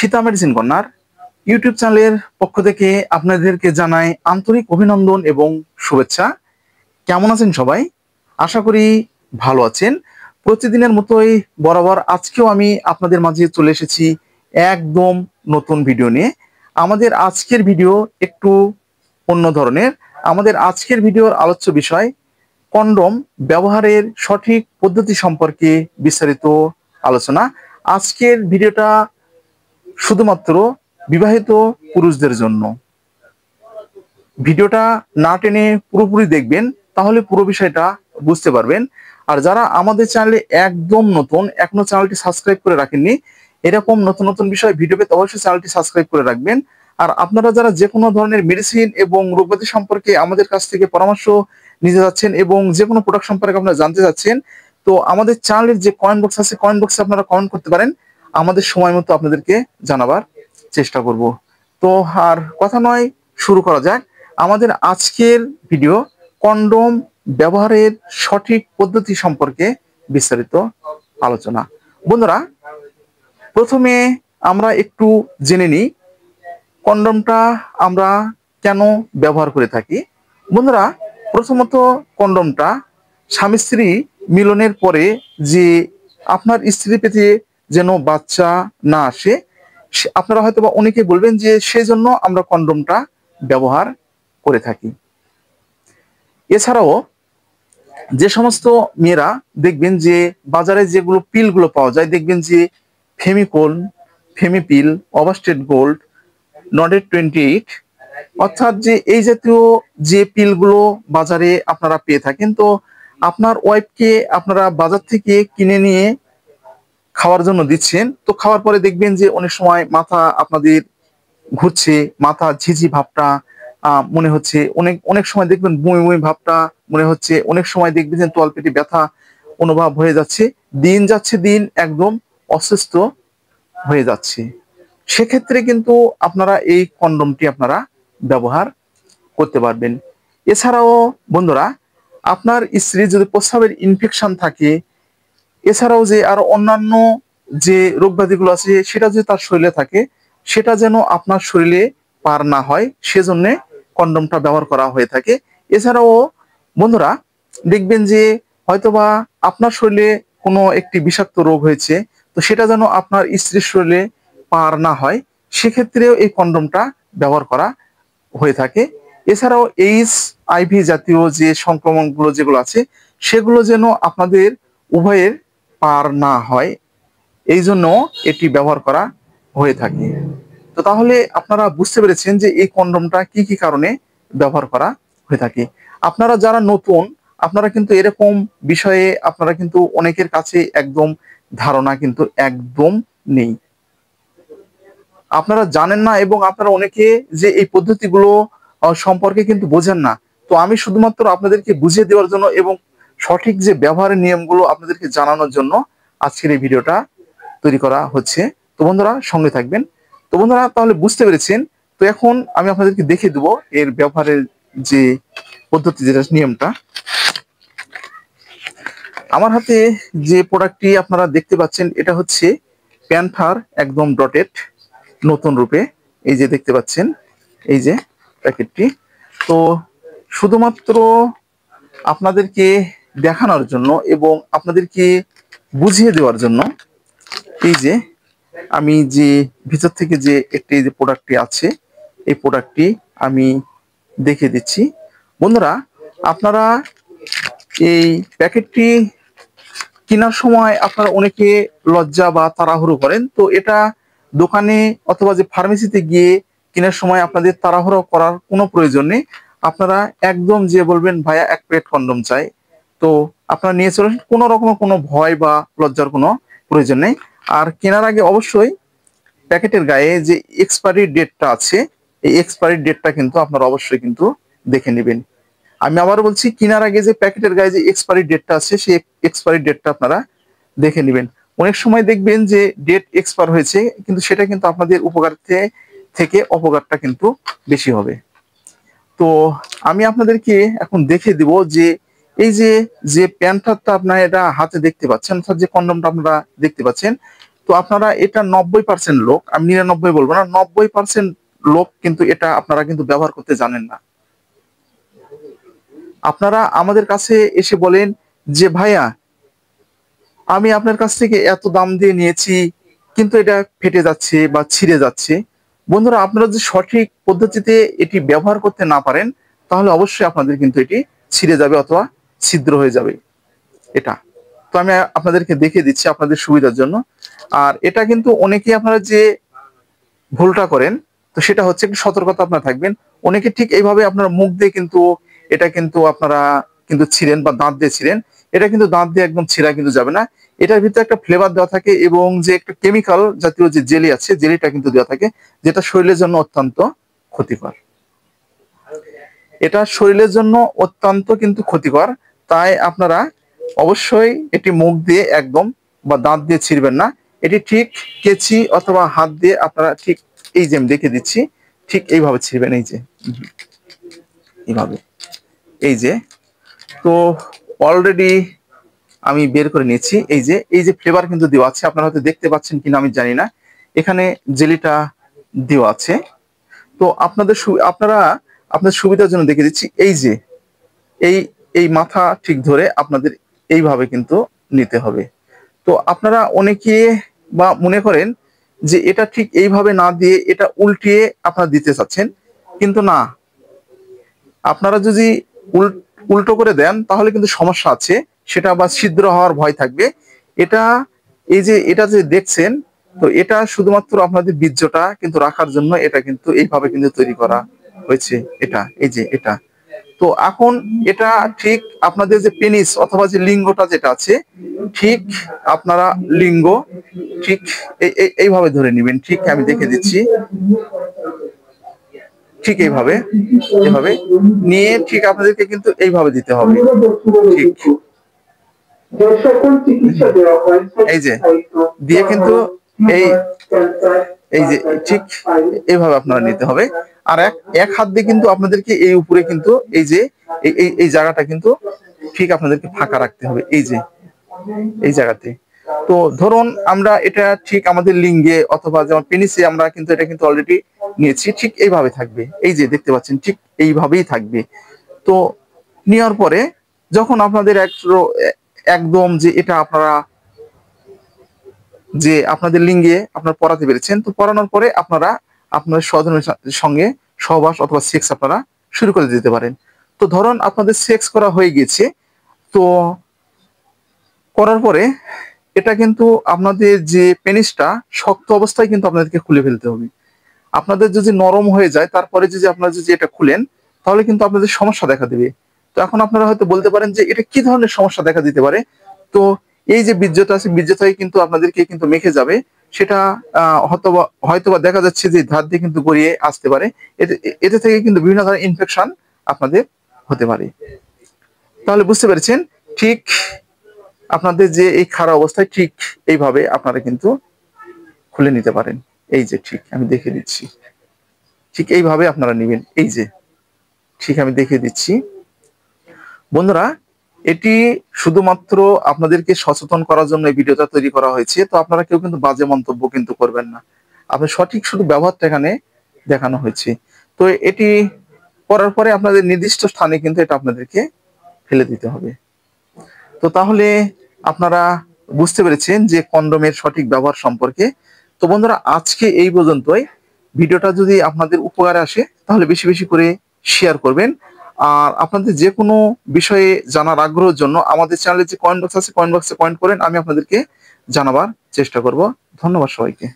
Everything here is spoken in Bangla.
সীতা মেডিসিন কর্নার ইউটিউব চ্যানেলের পক্ষ থেকে আপনাদেরকে জানাই আন্তরিক অভিনন্দন এবং শুভেচ্ছা। কেমন আছেন সবাই? আশা করি ভালো আছেন। প্রতিদিনের মতোই বরাবর আজকেও আমি আপনাদের মাঝে চলে এসেছি একদম নতুন ভিডিও নিয়ে। আমাদের আজকের ভিডিও একটু অন্য ধরনের। আমাদের আজকের ভিডিওর আলোচ্য বিষয় কন্ডম ব্যবহারের সঠিক পদ্ধতি সম্পর্কে বিস্তারিত আলোচনা। আজকের ভিডিওটা শুধুমাত্র বিবাহিত পুরুষদের জন্য। ভিডিওটা না টেনে পুরোপুরি দেখবেন, তাহলে পুরো বিষয়টা বুঝতে পারবেন। আর যারা আমাদের চ্যানেলে একদম নতুন, এখনো চ্যানেলটি সাবস্ক্রাইব করে রাখেননি, এরকম নতুন নতুন বিষয় ভিডিও পেতে অবশ্যই চ্যানেলটি সাবস্ক্রাইব করে রাখবেন। আর আপনারা যারা যে কোনো ধরনের মেডিসিন এবং রোগব্যাধি সম্পর্কে আমাদের কাছ থেকে পরামর্শ নিতে যাচ্ছেন এবং যে কোনো প্রোডাক্ট সম্পর্কে আপনারা জানতে চাচ্ছেন, তো আমাদের চ্যানেলের যে কমেন্ট বক্স আছে, কমেন্ট বক্সে আপনারা কমেন্ট করতে পারেন। আমাদের সময় মতো আপনাদেরকে জানাবার চেষ্টা করব। তো আর কথা নয়, শুরু করা যাক আমাদের আজকের ভিডিও কন্ডম ব্যবহারের সঠিক পদ্ধতি সম্পর্কে বিস্তারিত আলোচনা। বন্ধুরা, প্রথমে আমরা একটু জেনে নিই কন্ডমটা আমরা কেন ব্যবহার করে থাকি। বন্ধুরা, প্রথমত কন্ডমটা স্বামী স্ত্রী মিলনের পরে যে আপনার স্ত্রী পেতে যেন বাচ্চা না আসে, আপনারা হয়তো বা অনেকে বলবেন যে সেজন্য আমরা কন্ডমটা ব্যবহার করে থাকি। এছাড়াও যে সমস্ত মেয়েরা দেখবেন যে বাজারে যেগুলো পিলগুলো পাওয়া যায়, দেখবেন যে ফেমিকোল, ফেমিপিল, অবাস্টেড গোল্ড, নডেড 28, অর্থাৎ যে এই জাতীয় যে পিলগুলো বাজারে আপনারা পেয়ে থাকেন, তো আপনার ওয়াইফকে আপনারা বাজার থেকে কিনে নিয়ে খাওয়ার জন্য দিচ্ছেন। তো খাওয়ার পরে দেখবেন যে অনেক সময় মাথা আপনাদের ঘুরছে, মাথা ঝিঝি ভাবটা মনে হচ্ছে, অনেক অনেক সময় দেখবেন বমি বমি ভাবটা মনে হচ্ছে, অনেক সময় দেখবেন যে তলপেটে ব্যথা অনুভব হয়ে যাচ্ছে, দিন যাচ্ছে দিন একদম অসুস্থ হয়ে যাচ্ছে। সেক্ষেত্রে কিন্তু আপনারা এই কন্ডমটি আপনারা ব্যবহার করতে পারবেন। এছাড়াও বন্ধুরা, আপনার স্ত্রীর যদি প্রস্রাবের ইনফেকশন থাকে, এছাড়াও যে আরো অন্যান্য যে রোগ ব্যাধিগুলো আছে সেটা যদি তার শরীরে থাকে, সেটা যেন আপনার শরীরে পার না হয়, সেজন্য কন্ডমটা ব্যবহার করা হয়ে থাকে। এছাড়াও বন্ধুরা, দেখবেন যে হয়তোবা আপনার শরীরে কোনো একটি বিষাক্ত রোগ হয়েছে, তো সেটা যেন আপনার স্ত্রীর শরীরে পার না হয়, সেক্ষেত্রেও এই কন্ডমটা ব্যবহার করা হয়ে থাকে। এছাড়াও HIV জাতীয় যে সংক্রমণগুলো যেগুলো আছে, সেগুলো যেন আপনাদের উভয়ের পার না হয়, এই জন্য এটি ব্যবহার করা হয়ে থাকে। তো তাহলে আপনারা বুঝতে পেরেছেন যে এই কন্ডমটা কি কি কারণে ব্যবহার করা হয়ে থাকে। আপনারা যারা নতুন, আপনারা কিন্তু এরকম বিষয়ে আপনারা কিন্তু অনেকের কাছে একদম ধারণা কিন্তু একদম নেই, আপনারা জানেন না, এবং আপনারা অনেকে যে এই পদ্ধতিগুলো সম্পর্কে কিন্তু বোঝেন না। তো আমি শুধুমাত্র আপনাদেরকে বুঝিয়ে দেওয়ার জন্য এবং সঠিক যে ব্যবহারের নিয়মগুলো আপনাদেরকে জানানোর জন্য আজকের এই ভিডিওটা তৈরি করা হচ্ছে। তো বন্ধুরা, সঙ্গে থাকবেন। তো বন্ধুরা, তাহলে বুঝতে পেরেছেন। তো এখন আমি আপনাদেরকে দেখিয়ে দেবো এর ব্যবহারের যে পদ্ধতি, যেটা নিয়মটা। আমার হাতে যে প্রোডাক্টটি আপনারা দেখতে পাচ্ছেন, এটা হচ্ছে প্যান্থার একদম ডটেড নতুন রূপে। এই যে দেখতে পাচ্ছেন, এই যে প্যাকেটটি। তো শুধুমাত্র আপনাদেরকে দেখানোর জন্য এবং আপনাদেরকে বুঝিয়ে দেওয়ার জন্য এই যে আমি যে ভিতর থেকে যে একটি যে প্রোডাক্টটি আছে, এই প্রোডাক্টটি আমি দেখিয়ে দিচ্ছি। বন্ধুরা, আপনারা এই প্যাকেটটি কেনার সময় আপনারা অনেকে লজ্জা বা তাড়াহুড়ো করেন। তো এটা দোকানে অথবা যে ফার্মেসিতে গিয়ে কেনার সময় আপনাদের তাড়াহুড়ো করার কোনো প্রয়োজন নেই। আপনারা একদম যে বলবেন ভাইয়া 1 প্লেট কন্ডম চাই, তো আপনারা নিয়ে চলেন, কোনো রকমের কোনো ভয় বা লজ্জার কোনো প্রয়োজন নেই। আর কেনার আগে অবশ্যই প্যাকেটের গায়ে যে এক্সপায়ারি ডেটটা আছে, এই এক্সপায়ারি ডেটটা কিন্তু আপনারা অবশ্যই কিন্তু দেখে নেবেন। আমি আবার বলছি, কেনার আগে যে প্যাকেটের গায়ে যে এক্সপায়ারি ডেটটা আছে, সেই এক্সপায়ারি ডেটটা আপনারা দেখে নেবেন। অনেক সময় দেখবেন যে ডেট এক্সপায়ার হয়েছে, কিন্তু সেটা কিন্তু আপনাদের উপকার থেকে অপকারটা কিন্তু বেশি হবে। তো আমি আপনাদেরকে এখন দেখে দিব যে এই যে যে প্যান্থারটা আপনারা এটা হাতে দেখতে পাচ্ছেন, অর্থাৎ যে কন্ডমটা আপনারা দেখতে পাচ্ছেন, তো আপনারা এটা 90% লোক, আমি 99 বলবো না, 90% লোক কিন্তু এটা আপনারা কিন্তু ব্যবহার করতে জানেন না। আপনারা আমাদের কাছে এসে বলেন যে ভাইয়া আমি আপনার কাছ থেকে এত দাম দিয়ে নিয়েছি কিন্তু এটা ফেটে যাচ্ছে বা ছিঁড়ে যাচ্ছে। বন্ধুরা, আপনারা যদি সঠিক পদ্ধতিতে এটি ব্যবহার করতে না পারেন তাহলে অবশ্যই আপনাদের কিন্তু এটি ছিঁড়ে যাবে অথবা ছিদ্র হয়ে যাবে এটা। তো আমি আপনাদেরকে দেখিয়ে দিচ্ছি আপনাদের সুবিধার জন্য। আর এটা কিন্তু অনেকেই আপনারা যে ভুলটা করেন, তো সেটা হচ্ছে একটু সতর্কতা আপনারা থাকবেন। অনেকে ঠিক এইভাবে আপনারা মুখ দিয়ে কিন্তু এটা কিন্তু আপনারা কিন্তু ছিঁড়েন বা দাঁত দিয়ে ছিঁড়েন। এটা কিন্তু দাঁত দিয়ে একদম ছিঁড়া কিন্তু যাবে না। এটার ভিতরে একটা ফ্লেভার দেওয়া থাকে এবং যে একটা কেমিক্যাল জাতীয় যে জেলি আছে, জেলিটা কিন্তু দেওয়া থাকে, যেটা শরীরের জন্য অত্যন্ত ক্ষতিকর। এটা শরীরের জন্য অত্যন্ত কিন্তু ক্ষতিকর। তাই আপনারা অবশ্যই এটি মুখ দিয়ে একদম বা দাঁত দিয়ে ছিঁড়বেন না। এটি ঠিক কেচি অথবা হাত দিয়ে আপনারা ঠিক এই যে আমি দেখে দিচ্ছি, ঠিক এইভাবে ছিঁড়বেন। এই যে এইভাবে, এই যে। তো অলরেডি আমি বের করে নিয়েছি। এই যে ফ্লেভার কিন্তু দেওয়া আছে, আপনারা হয়তো দেখতে পাচ্ছেন কিনা আমি জানি না, এখানে জেলিটা দেওয়া আছে। তো আপনারা আপনাদের সুবিধার জন্য দেখে দিচ্ছি। এই যে এই এই মাথা ঠিক ধরে আপনাদের এইভাবে কিন্তু নিতে হবে। তো আপনারা অনেকে বা মনে করেন যে এটা ঠিক এইভাবে না দিয়ে এটা উল্টিয়ে আপনারা দিতে চাচ্ছেন, কিন্তু না, আপনারা যদি উল্টো করে দেন তাহলে কিন্তু সমস্যা আছে, সেটা আবার ছিদ্র হওয়ার ভয় থাকবে। এটা এটা যে দেখছেন, তো এটা শুধুমাত্র আপনাদের বীর্যটা কিন্তু রাখার জন্য এটা কিন্তু এইভাবে কিন্তু তৈরি করা হয়েছে। এটা তো এখন এটা ঠিক আপনাদের যে পেনিস অথবা যে লিঙ্গটা যেটা আছে, ঠিক আপনারা লিঙ্গ ঠিক এইভাবে ধরে নেবেন। ঠিক আমি দেখে দিচ্ছি, ঠিক এইভাবে নিয়ে ঠিক আপনাদেরকে কিন্তু এইভাবে দিতে হবে। ঠিক এই যে দিয়ে কিন্তু এই এই যে ঠিক এইভাবে আপনারা নিতে হবে। আর এক হাত দিয়ে কিন্তু আপনাদেরকে এই উপরে কিন্তু এই জায়গাটা কিন্তু ঠিক আপনাদেরকে ফাঁকা রাখতে হবে। এই যে এই জায়গাতে। তো ধরুন আমরা এটা ঠিক আমাদের লিঙ্গে অথবা যেমন পেনিসে আমরা কিন্তু এটা কিন্তু অলরেডি নিয়েছি, ঠিক এইভাবে থাকবে। এই যে দেখতে পাচ্ছেন, ঠিক এইভাবেই থাকবে। তো নেওয়ার পরে যখন আপনাদের একদম যে এটা আপনারা যে আপনাদের লিঙ্গে আপনারা পড়াতে পেরেছেন, তো পড়ানোর পরে আপনারা আপনাদের স্বজনের সঙ্গে সহবাস অথবা সেক্স আপনারা শুরু করে দিতে পারেন। তো ধরুন আপনাদের সেক্স করা হয়ে গেছে, তো করার পরে এটা কিন্তু আপনাদের যে পেনিসটা শক্ত অবস্থায় কিন্তু আপনাদেরকে খুলে ফেলতে হবে। আপনাদের যদি নরম হয়ে যায় তারপরে যদি আপনারা যদি এটা খুলেন তাহলে কিন্তু আপনাদের সমস্যা দেখা দেবে। তো এখন আপনারা হয়তো বলতে পারেন যে এটা কি ধরনের সমস্যা দেখা দিতে পারে। তো এই যে বীর্যটা আছে, বীর্যটাই কিন্তু আপনাদেরকে কিন্তু মেখে যাবে। সেটা হয়তোবা দেখা যাচ্ছে যে ধার দিয়ে কিন্তু গড়িয়ে আসতে পারে। এতে থেকে কিন্তু বিভিন্ন ধরনের ইনফেকশন আপনাদের হতে পারে। তাহলে বুঝতে পেরেছেন, ঠিক আপনাদের যে এই খারাপ অবস্থায় ঠিক এইভাবে আপনারা কিন্তু খুলে নিতে পারেন। এই যে ঠিক আমি দেখে দিচ্ছি, ঠিক এইভাবে আপনারা নেবেন। এই যে ঠিক আমি দেখিয়ে দিচ্ছি। বন্ধুরা, এটি শুধুমাত্র আপনাদেরকে সচেতন করার জন্য এই ভিডিওটা তৈরি করা হয়েছে। তো আপনারা কেউ কিন্তু বাজে মন্তব্য কিন্তু করবেন না। আপনি সঠিক শুধু ব্যবহারটা এখানে দেখানো হয়েছে। তো এটি করার পরে আপনাদের নির্দিষ্ট স্থানে কিন্তু এটা আপনাদেরকে ফেলে দিতে হবে। তো তাহলে আপনারা বুঝতে পেরেছেন যে কন্ডোমের সঠিক ব্যবহার সম্পর্কে। তো বন্ধুরা, আজকে এই পর্যন্তই। ভিডিওটা যদি আপনাদের উপকারে আসে তাহলে বেশি বেশি করে শেয়ার করবেন। আর আপনাদের যে কোনো বিষয়ে জানার আগ্রহের জন্য আমাদের চ্যানেলে যে কমেন্ট বক্স আছে, কমেন্ট বক্সে কমেন্ট করেন, আমি আপনাদেরকে জানাবার চেষ্টা করব। ধন্যবাদ সবাইকে।